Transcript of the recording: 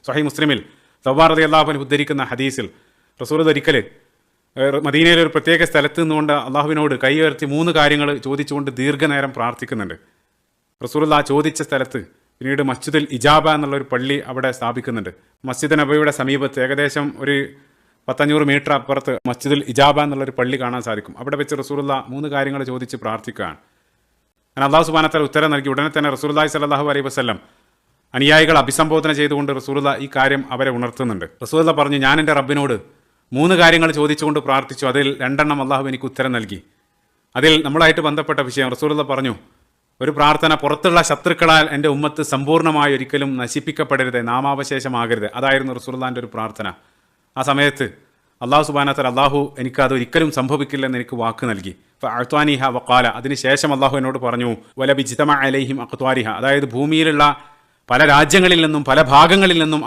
സ്വഹീഹ് മുസ്ലിമിൽ സൗബാൻ റളിയല്ലാഹു അൻഹു ഉദ്ധരിക്കുന്ന ഹദീസിൽ റസൂൽ ഒരിക്കൽ മദീനയിലെ ഒരു പ്രത്യേക സ്ഥലത്ത് നിന്നുകൊണ്ട് അള്ളാഹുവിനോട് കൈ ഉയർത്തി 3 കാര്യങ്ങൾ ചോദിച്ചുകൊണ്ട് ദീർഘനേരം പ്രാർത്ഥിക്കുന്നുണ്ട്. റസൂലുള്ളാഹി ചോദിച്ച സ്ഥലത്ത് പിന്നീട് മസ്ജിദുൽ ഇജാബ എന്നുള്ളൊരു പള്ളി അവിടെ സ്ഥാപിക്കുന്നുണ്ട്. മസ്ജിദ് നബവിയുടെ സമീപത്ത് ഏകദേശം ഒരു 500 മീറ്റർ അപ്പുറത്ത് മസ്ജിദുൽ ഇജാബ എന്നുള്ളൊരു പള്ളി കാണാൻ സാധിക്കും. അവിടെ വെച്ച് റസൂലുള്ളാഹി 3 കാര്യങ്ങൾ ചോദിച്ച് പ്രാർത്ഥിക്കുകയാണ്. അങ്ങനെ അള്ളാഹു സുബ്ഹാനഹു വ തആല ഉത്തരം നൽകി. ഉടനെ തന്നെ റസൂലുള്ളാഹി സ്വല്ലല്ലാഹു അലൈഹി വസല്ലം അനുയായികൾ അഭിസംബോധന ചെയ്തുകൊണ്ട് റസൂലുള്ളാഹി ഈ കാര്യം അവരെ ഉണർത്തുന്നുണ്ട്. റസൂലുള്ളാഹി പറഞ്ഞു, ഞാൻ എൻ്റെ റബ്ബിനോട് 3 കാര്യങ്ങൾ ചോദിച്ചുകൊണ്ട് പ്രാർത്ഥിച്ചു, അതിൽ 2 എണ്ണം അള്ളാഹു എനിക്ക് ഉത്തരം നൽകി. അതിൽ നമ്മളായിട്ട് ബന്ധപ്പെട്ട വിഷയം റസൂലുള്ളാഹി പറഞ്ഞു, ഒരു പ്രാർത്ഥന, പുറത്തുള്ള ശത്രുക്കളാൽ എൻ്റെ ഉമ്മത്ത് സമ്പൂർണ്ണമായി ഒരിക്കലും നശിപ്പിക്കപ്പെടരുത്, നാമാവശേഷമാകരുത്. അതായിരുന്നു റസൂലുള്ളാഹിൻ്റെ ഒരു പ്രാർത്ഥന. ആ സമയത്ത് അള്ളാഹു സുബ്ഹാനഹു വ തആല അള്ളാഹു എനിക്ക് അത് ഒരിക്കലും സംഭവിക്കില്ലെന്ന് എനിക്ക് വാക്ക് നൽകി. ഫഅഅ്താനിഹ വഖാല, അതിനുശേഷം അള്ളാഹു എന്നോട് പറഞ്ഞു, വലബിജ്തമഅ അലൈഹിം അഖ്ത്വാരിഹ, അതായത് ഭൂമിയിലുള്ള പല രാജ്യങ്ങളിൽ നിന്നും പല ഭാഗങ്ങളിൽ നിന്നും